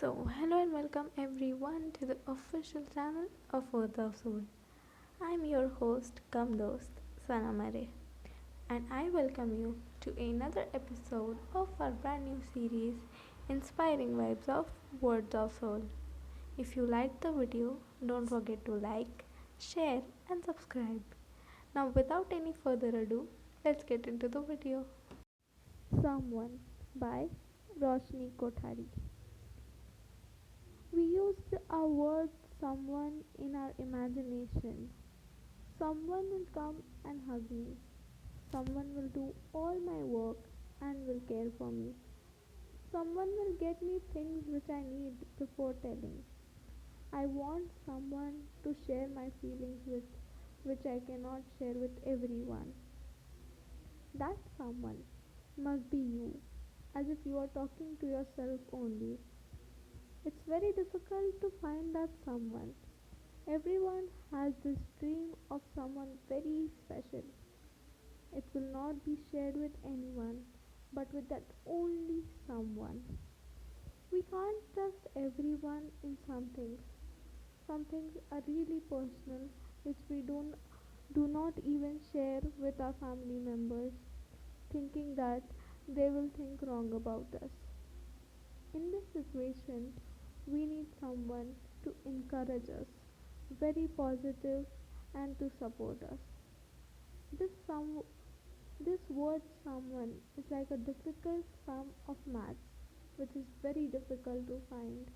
Hello and welcome everyone to the official channel of Earth of Soul. I'm your host, Kamdost, Sanamare, and I welcome you to another episode of our brand new series, Inspiring Vibes of Words of Soul. If you liked the video, don't forget to like, share, and subscribe. Now, without any further ado, let's get into the video. Someone by Roshne Kothary. We use our word someone in our imagination. Someone will come and hug me. Someone will do all my work and will care for me. Someone will get me things which I need before telling. I want someone to share my feelings with, which I cannot share with everyone. That someone must be you, as if you are talking to yourself only. It's very difficult to find that someone. Everyone has this dream of someone very special. It will not be shared with anyone, but with that only someone. We can't trust everyone in some things. Some things are really personal, which we do not even share with our family members, thinking that they will think wrong about us. In this situation, we need someone to encourage us, very positive, and to support us. This some this word someone is like a difficult sum of maths, which is very difficult to find.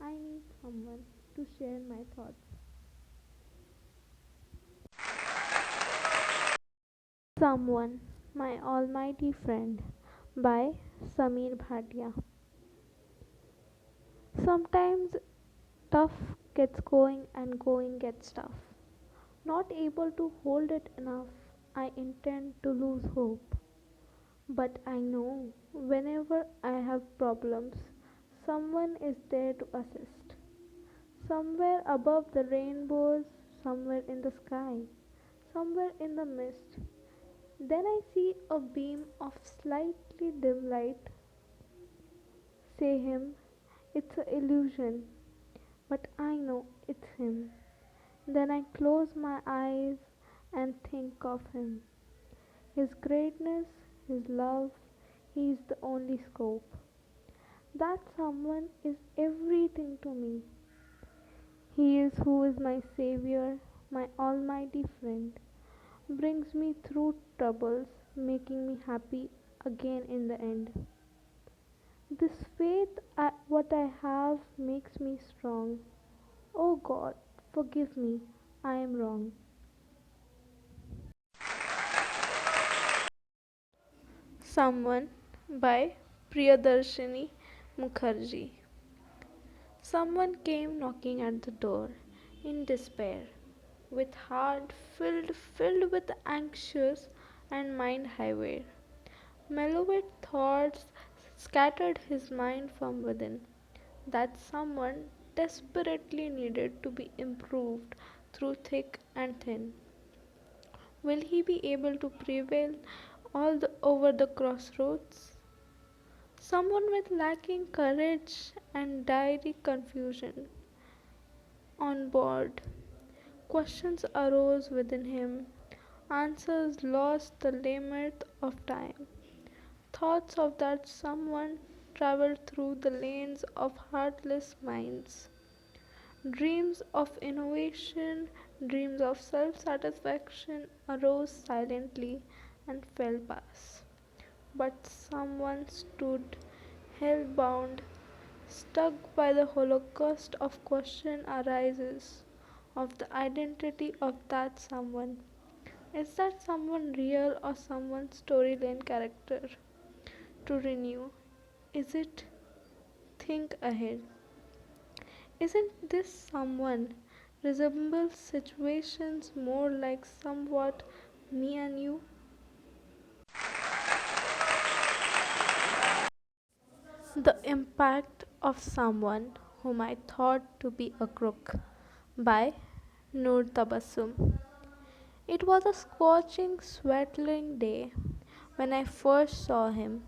I need someone to share my thoughts. Someone, my almighty friend, by Samir Bhatia. Sometimes tough gets going and going gets tough. Not able to hold it enough, I intend to lose hope. But I know whenever I have problems, someone is there to assist. Somewhere above the rainbows, somewhere in the sky, somewhere in the mist. Then I see a beam of slightly dim light. Say him, it's an illusion, but I know it's him. Then I close my eyes and think of him. His greatness, his love, he is the only scope. That someone is everything to me. He is who is my savior, my almighty friend, brings me through troubles, making me happy again in the end. This faith, what I have, makes me strong. Oh God, forgive me, I am wrong. Someone by Priyadarshi Mukherjee. Someone came knocking at the door in despair, with heart filled with anxious and mind highway. Mellowed thoughts scattered his mind from within. That someone desperately needed to be improved through thick and thin. Will he be able to prevail over the crossroads? Someone with lacking courage and diary confusion on board. Questions arose within him, answers lost the limit of time. Thoughts of that someone traveled through the lanes of heartless minds. Dreams of innovation, dreams of self satisfaction arose silently and fell past. But someone stood hell-bound, stuck by the holocaust of question arises of the identity of that someone. Is that someone real or someone's storyline character? To renew, is it think ahead? Isn't this someone resembles situations more like somewhat me and you? The impact of someone whom I thought to be a crook by Noor Tabassum. It was a scorching, sweltering day when I first saw him.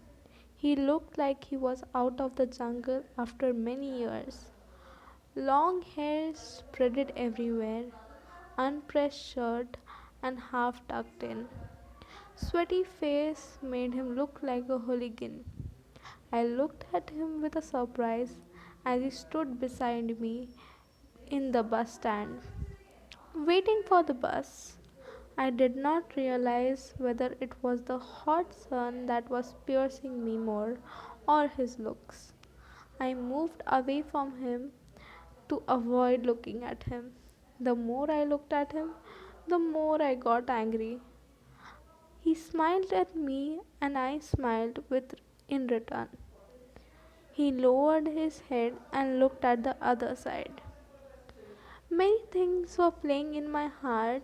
He looked like he was out of the jungle after many years. Long hair spreaded everywhere, unpressed shirt and half tucked in. Sweaty face made him look like a hooligan. I looked at him with a surprise as he stood beside me in the bus stand, waiting for the bus. I did not realize whether it was the hot sun that was piercing me more or his looks. I moved away from him to avoid looking at him. The more I looked at him, the more I got angry. He smiled at me and I smiled with in return. He lowered his head and looked at the other side. Many things were playing in my heart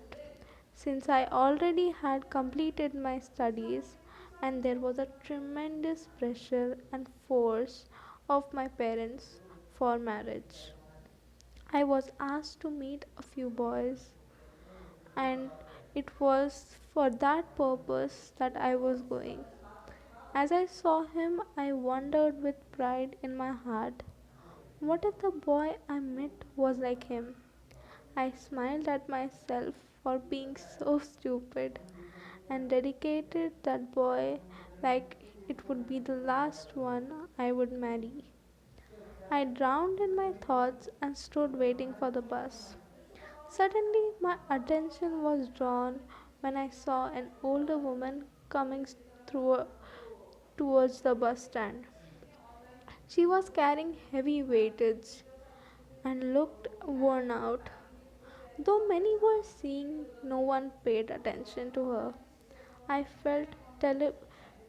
since I already had completed my studies and there was a tremendous pressure and force of my parents for marriage. I was asked to meet a few boys and it was for that purpose that I was going. As I saw him, I wondered with pride in my heart, what if the boy I met was like him? I smiled at myself for being so stupid and dedicated that boy like it would be the last one I would marry. I drowned in my thoughts and stood waiting for the bus. Suddenly, my attention was drawn when I saw an older woman coming through towards the bus stand. She was carrying heavy weightage and looked worn out. Though many were seeing, no one paid attention to her. I felt tele-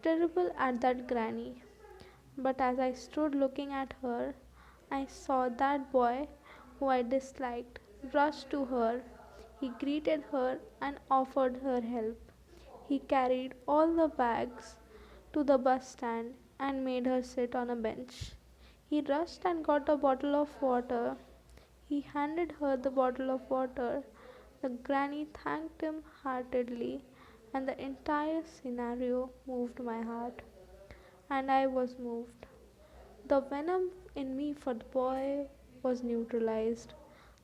terrible at that granny, but as I stood looking at her, I saw that boy who I disliked rush to her. He greeted her and offered her help. He carried all the bags to the bus stand and made her sit on a bench. He rushed and got a bottle of water. He handed her the bottle of water. The granny thanked him heartily, and the entire scenario moved my heart, and I was moved. The venom in me for the boy was neutralized.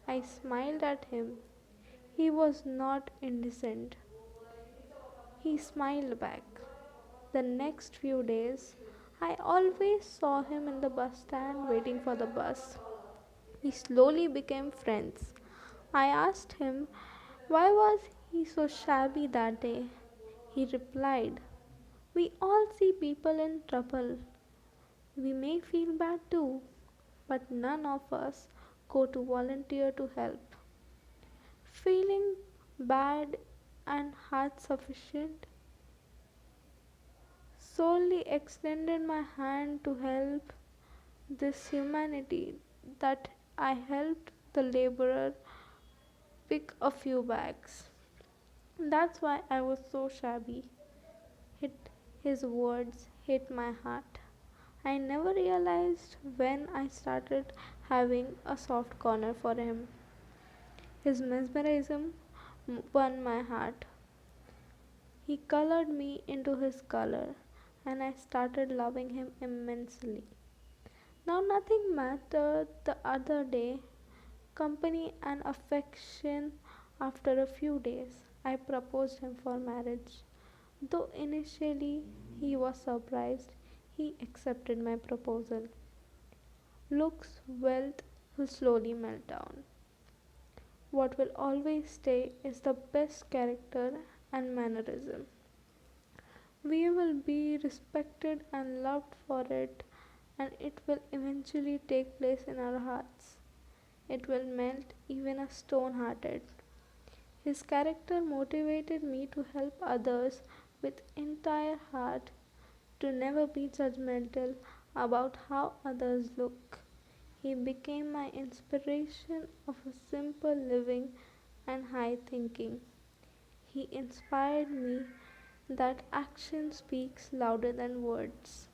I smiled at him. He was not indecent. He smiled back. The next few days, I always saw him in the bus stand waiting for the bus. We slowly became friends. I asked him why was he so shabby that day. He replied, "We all see people in trouble. We may feel bad too, but none of us go to volunteer to help." Feeling bad and heart sufficient, solely extended my hand to help this humanity that I helped the laborer pick a few bags. That's why I was so shabby. Hit his words hit my heart. I never realized when I started having a soft corner for him. His mesmerism won my heart. He colored me into his color, and I started loving him immensely. Now nothing mattered the other day, company and affection. After a few days, I proposed him for marriage. Though initially he was surprised, he accepted my proposal. Looks, wealth will slowly melt down. What will always stay is the best character and mannerism. We will be respected and loved for it, and it will eventually take place in our hearts. It will melt even a stone hearted. His character motivated me to help others with entire heart, to never be judgmental about how others look. He became my inspiration of a simple living and high thinking. He inspired me that action speaks louder than words.